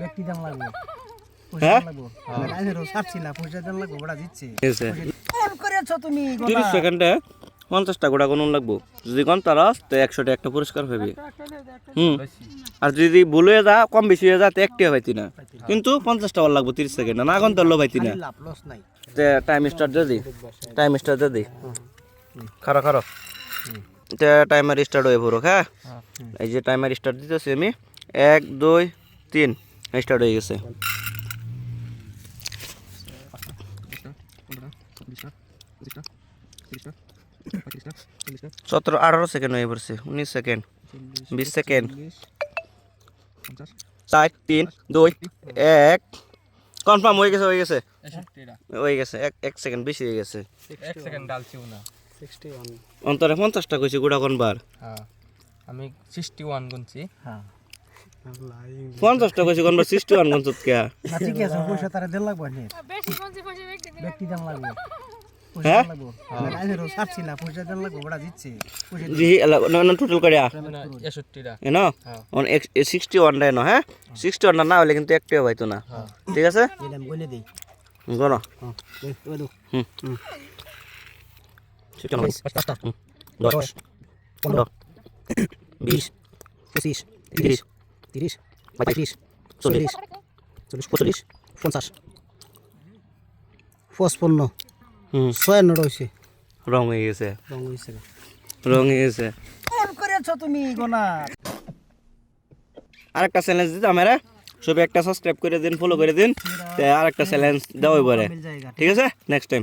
ব্যক্তি দাম লাগবে হ্যাঁ আজ রো সারছি না পয়সা দাম লাগবে বড়া দিচ্ছে এসে কোন করেছো তুমি 30 সেকেন্ডে 50টা গোটা গুণ লাগবো যদি কোন তারাস তো 100 টা একটা পুরস্কার পাবি আর যদি ভুল হয়ে যা কম বেশি হয়ে যা তো একটা পাইতি না কিন্তু 50টা ওর লাগবে 30 সেকেন্ড না কোন তার লো পাইতি না লাভ লস নাই তে টাইম স্টার্ট দে দি খারো খারো তে টাইমার স্টার্ট হয়ে পড়ো হ্যাঁ এই যে টাইমার স্টার্ট দিতেছি আমি 1 2 3 স্টার্ট হয়ে গেছে 17-18 সেকেন্ড হয়ে পড়ছে 19 সেকেন্ড 20 সেকেন্ড 4 3 2 1 কনফার্ম হয়ে গেছে এক সেকেন্ড বেশি হয়ে গেছে 1 সেকেন্ড ডালছিও না 61 অন্তরে 50টা কইছি গোটা কোনবার হ্যাঁ আমি 61 গুনছি হ্যাঁ 50টা কইছি কোনবার 61 গুনছত কে ঠিক আছে পয়সা তারা দেন লাগবে না ব্যক্তি দাম লাগবে হ্যাঁ আজ রো সারছি না পয়সা দাম লাগবে বড়া দিচ্ছে জি না টোটাল করিয়া 61টা এনো অন 61 টা এনো হ্যাঁ 61 না হলে কিন্তু একটাও হইতো না ঠিক আছে এলাম বলে দেই গনো ওই দো 10 15 20 25 30 30 35 40 40 50 55 56 হইছে রং হয়ে গেছে রং হইছে কোন করেছো তুমি গোনা আরেকটা চ্যালেঞ্জ দিতে আমরা সবাই একটা সাবস্ক্রাইব করে দিন ফলো করে দিন আরেকটা চ্যালেঞ্জ দেওয়া পরে ঠিক আছে নেক্সট টাইম